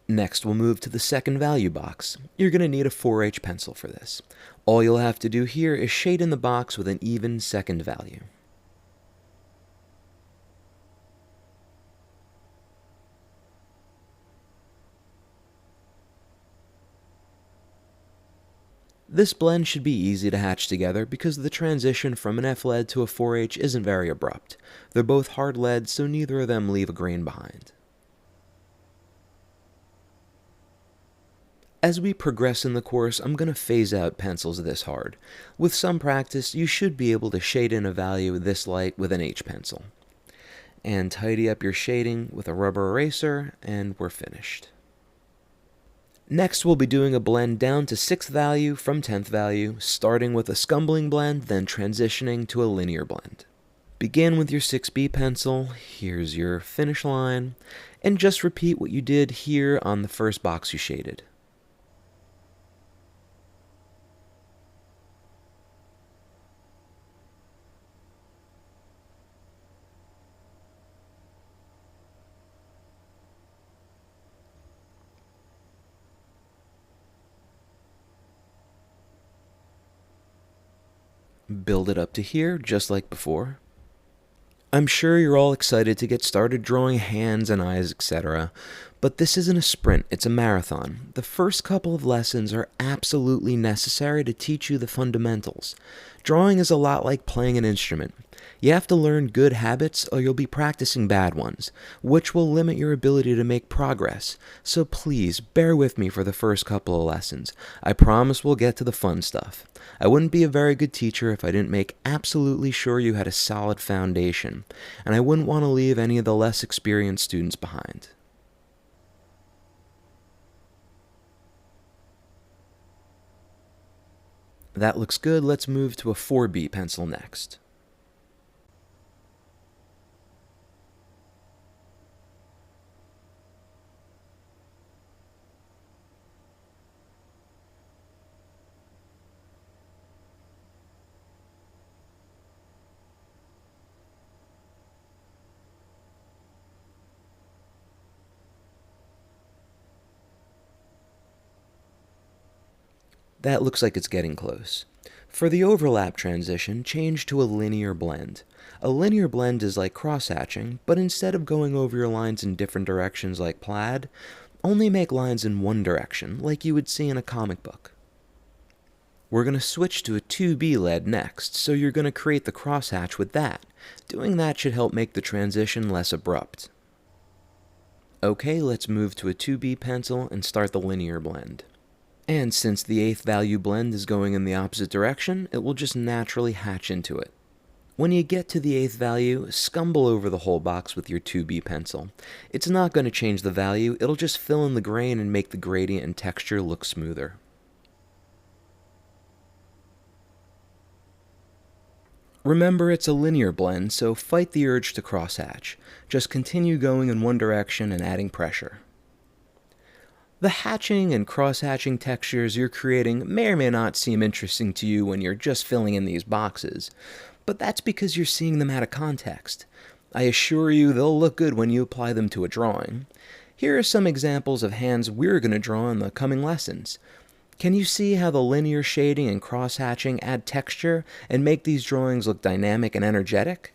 Next, we'll move to the second value box. You're going to need a 4H pencil for this. All you'll have to do here is shade in the box with an even second value. This blend should be easy to hatch together because the transition from an F-lead to a 4H isn't very abrupt. They're both hard lead, so neither of them leave a grain behind. As we progress in the course, I'm going to phase out pencils this hard. With some practice, you should be able to shade in a value this light with an H pencil. And tidy up your shading with a rubber eraser, and we're finished. Next, we'll be doing a blend down to 6th value from 10th value, starting with a scumbling blend, then transitioning to a linear blend. Begin with your 6B pencil, here's your finish line, and just repeat what you did here on the first box you shaded. Build it up to here, just like before. I'm sure you're all excited to get started drawing hands and eyes, etc., but this isn't a sprint, it's a marathon. The first couple of lessons are absolutely necessary to teach you the fundamentals. Drawing is a lot like playing an instrument. You have to learn good habits or you'll be practicing bad ones, which will limit your ability to make progress. So please, bear with me for the first couple of lessons. I promise we'll get to the fun stuff. I wouldn't be a very good teacher if I didn't make absolutely sure you had a solid foundation, and I wouldn't want to leave any of the less experienced students behind. That looks good, let's move to a 4B pencil next. That looks like it's getting close. For the overlap transition, change to a linear blend. A linear blend is like cross-hatching, but instead of going over your lines in different directions like plaid, only make lines in one direction, like you would see in a comic book. We're going to switch to a 2B lead next, so you're going to create the crosshatch with that. Doing that should help make the transition less abrupt. Okay, let's move to a 2B pencil and start the linear blend. And since the 8th value blend is going in the opposite direction, it will just naturally hatch into it. When you get to the 8th value, scumble over the whole box with your 2B pencil. It's not going to change the value, it'll just fill in the grain and make the gradient and texture look smoother. Remember, it's a linear blend, so fight the urge to crosshatch. Just continue going in one direction and adding pressure. The hatching and cross-hatching textures you're creating may or may not seem interesting to you when you're just filling in these boxes, but that's because you're seeing them out of context. I assure you they'll look good when you apply them to a drawing. Here are some examples of hands we're going to draw in the coming lessons. Can you see how the linear shading and cross-hatching add texture and make these drawings look dynamic and energetic?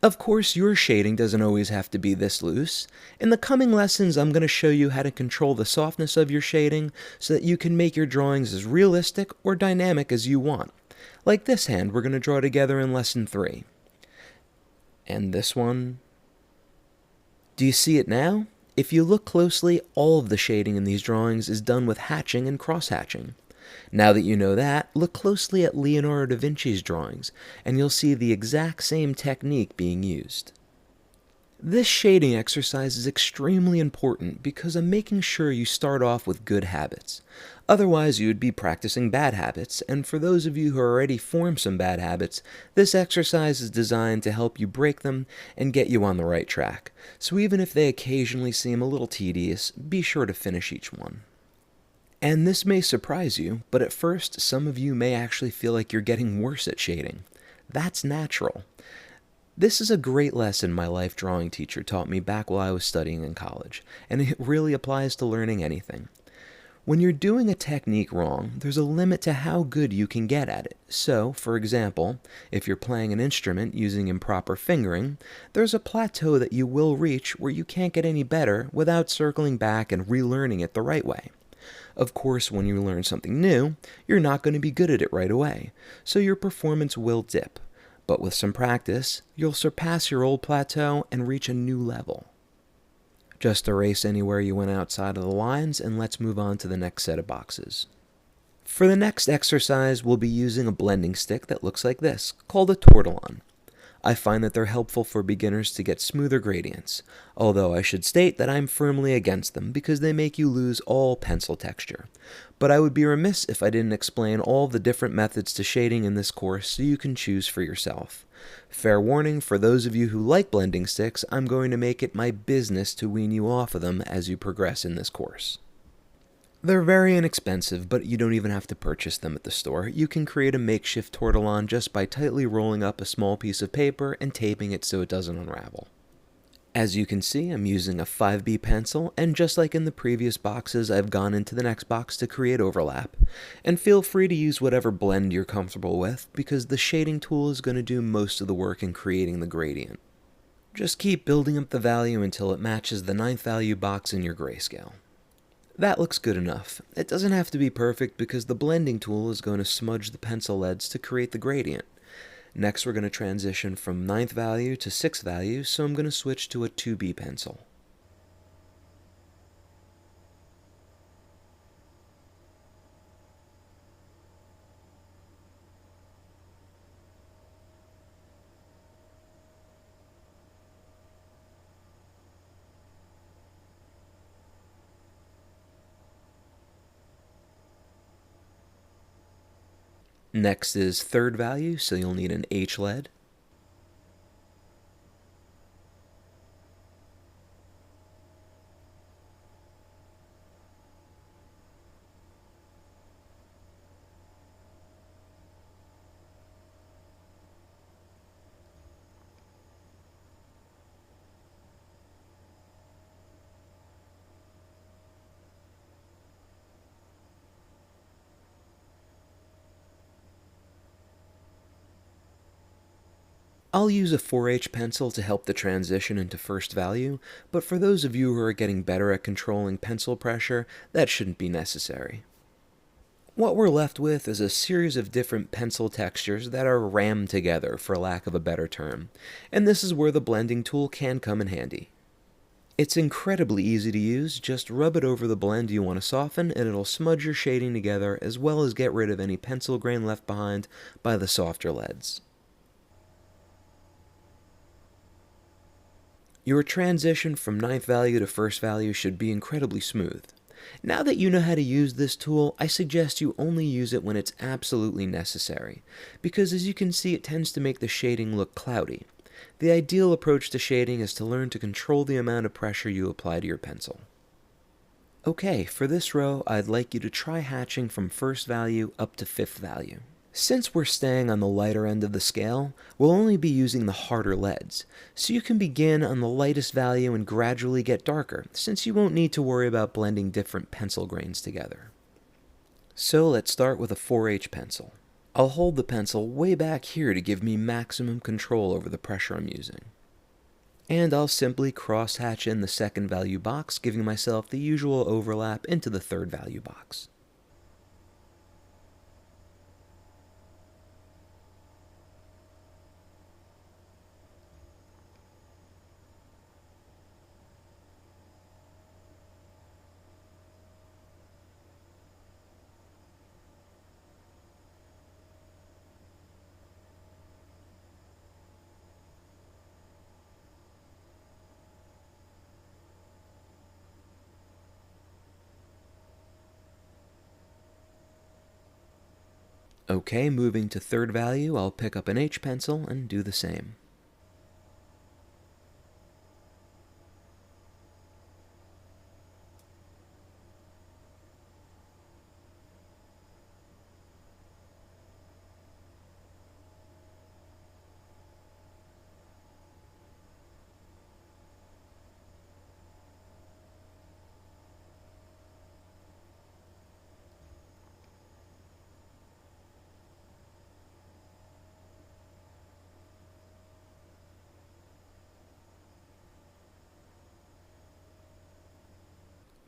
Of course, your shading doesn't always have to be this loose. In the coming lessons, I'm going to show you how to control the softness of your shading so that you can make your drawings as realistic or dynamic as you want. Like this hand we're going to draw together in lesson 3. And this one. Do you see it now? If you look closely, all of the shading in these drawings is done with hatching and cross-hatching. Now that you know that, look closely at Leonardo da Vinci's drawings, and you'll see the exact same technique being used. This shading exercise is extremely important because I'm making sure you start off with good habits. Otherwise, you would be practicing bad habits, and for those of you who already formed some bad habits, this exercise is designed to help you break them and get you on the right track. So even if they occasionally seem a little tedious, be sure to finish each one. And this may surprise you, but at first, some of you may actually feel like you're getting worse at shading. That's natural. This is a great lesson my life drawing teacher taught me back while I was studying in college, and it really applies to learning anything. When you're doing a technique wrong, there's a limit to how good you can get at it. So, for example, if you're playing an instrument using improper fingering, there's a plateau that you will reach where you can't get any better without circling back and relearning it the right way. Of course, when you learn something new, you're not going to be good at it right away, so your performance will dip. But with some practice, you'll surpass your old plateau and reach a new level. Just erase anywhere you went outside of the lines, and let's move on to the next set of boxes. For the next exercise, we'll be using a blending stick that looks like this, called a tortillon. I find that they're helpful for beginners to get smoother gradients, although I should state that I'm firmly against them because they make you lose all pencil texture. But I would be remiss if I didn't explain all the different methods to shading in this course so you can choose for yourself. Fair warning, for those of you who like blending sticks, I'm going to make it my business to wean you off of them as you progress in this course. They're very inexpensive, but you don't even have to purchase them at the store. You can create a makeshift tortillon just by tightly rolling up a small piece of paper and taping it so it doesn't unravel. As you can see, I'm using a 5B pencil, and just like in the previous boxes, I've gone into the next box to create overlap. And feel free to use whatever blend you're comfortable with, because the shading tool is going to do most of the work in creating the gradient. Just keep building up the value until it matches the 9th value box in your grayscale. That looks good enough. It doesn't have to be perfect because the blending tool is going to smudge the pencil leads to create the gradient. Next, we're going to transition from 9th value to 6th value, so I'm going to switch to a 2B pencil. Next is 3rd value, so you'll need an H lead. I'll use a 4H pencil to help the transition into 1st value, but for those of you who are getting better at controlling pencil pressure, that shouldn't be necessary. What we're left with is a series of different pencil textures that are rammed together, for lack of a better term, and this is where the blending tool can come in handy. It's incredibly easy to use, just rub it over the blend you want to soften and it'll smudge your shading together as well as get rid of any pencil grain left behind by the softer leads. Your transition from 9th value to 1st value should be incredibly smooth. Now that you know how to use this tool, I suggest you only use it when it's absolutely necessary, because as you can see it tends to make the shading look cloudy. The ideal approach to shading is to learn to control the amount of pressure you apply to your pencil. Okay, for this row, I'd like you to try hatching from 1st value up to 5th value. Since we're staying on the lighter end of the scale, we'll only be using the harder leads, so you can begin on the lightest value and gradually get darker, since you won't need to worry about blending different pencil grains together. So let's start with a 4H pencil. I'll hold the pencil way back here to give me maximum control over the pressure I'm using. And I'll simply cross-hatch in the 2nd value box, giving myself the usual overlap into the 3rd value box. Okay, moving to 3rd value, I'll pick up an H pencil and do the same.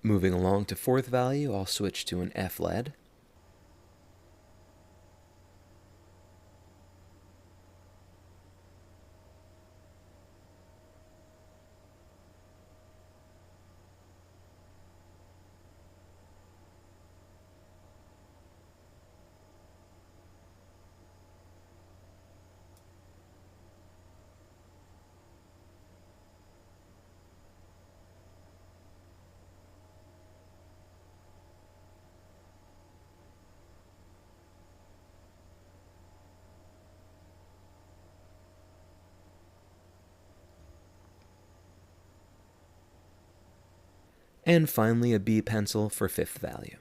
Moving along to fourth value, I'll switch to an F lead. And finally a B pencil for fifth value.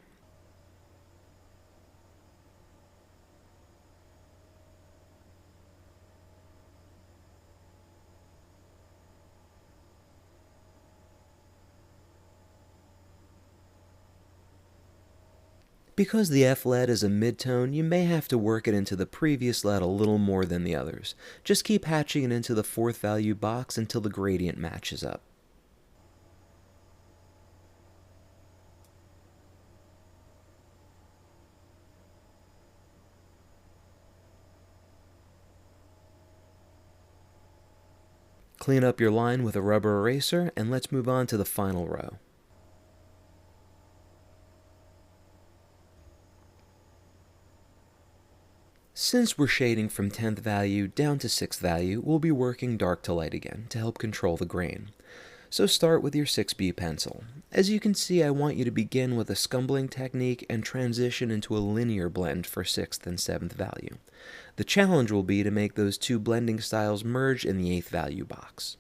Because the F lead is a midtone, you may have to work it into the previous lead a little more than the others. Just keep hatching it into the fourth value box until the gradient matches up. Clean up your line with a rubber eraser, and let's move on to the final row. Since we're shading from 10th value down to 6th value, we'll be working dark to light again to help control the grain. So start with your 6B pencil. As you can see, I want you to begin with a scumbling technique and transition into a linear blend for 6th and 7th value. The challenge will be to make those two blending styles merge in the 8th value box.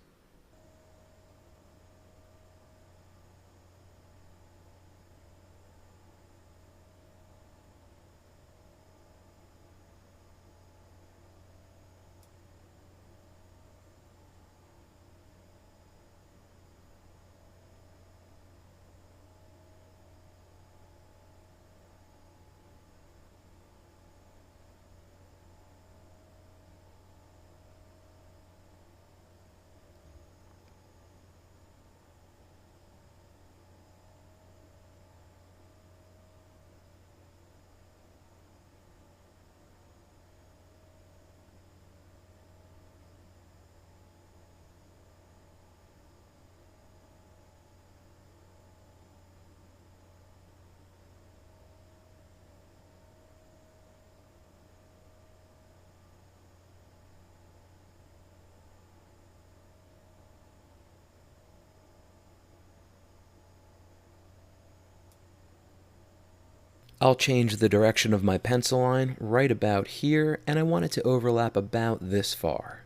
I'll change the direction of my pencil line right about here, and I want it to overlap about this far.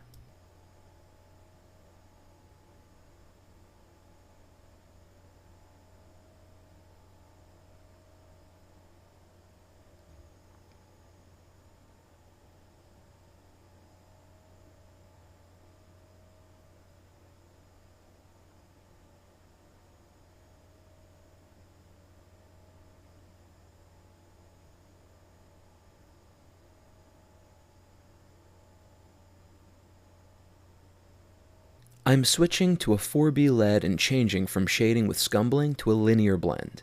I'm switching to a 4B lead and changing from shading with scumbling to a linear blend.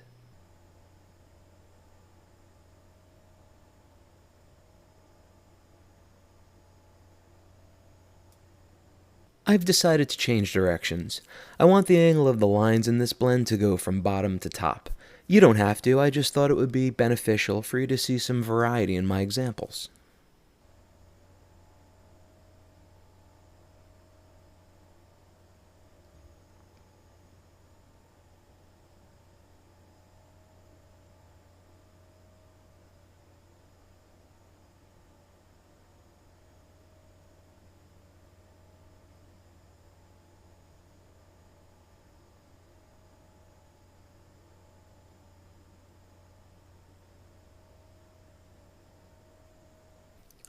I've decided to change directions. I want the angle of the lines in this blend to go from bottom to top. You don't have to, I just thought it would be beneficial for you to see some variety in my examples.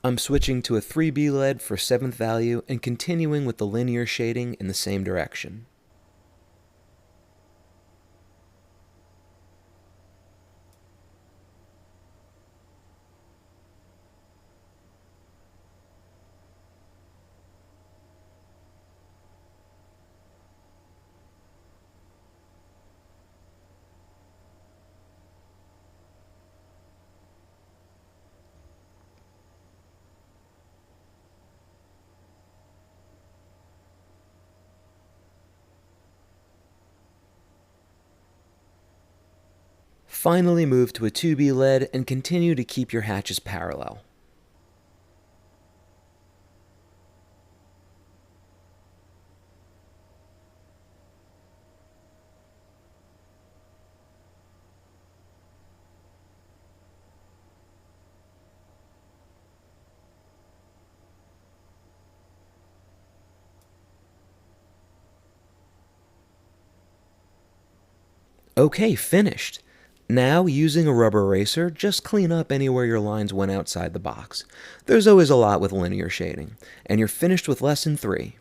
I'm switching to a 3B lead for 7th value and continuing with the linear shading in the same direction. Finally move to a 2B lead and continue to keep your hatches parallel. Okay, finished. Now, using a rubber eraser, just clean up anywhere your lines went outside the box. There's always a lot with linear shading. And you're finished with Lesson 3.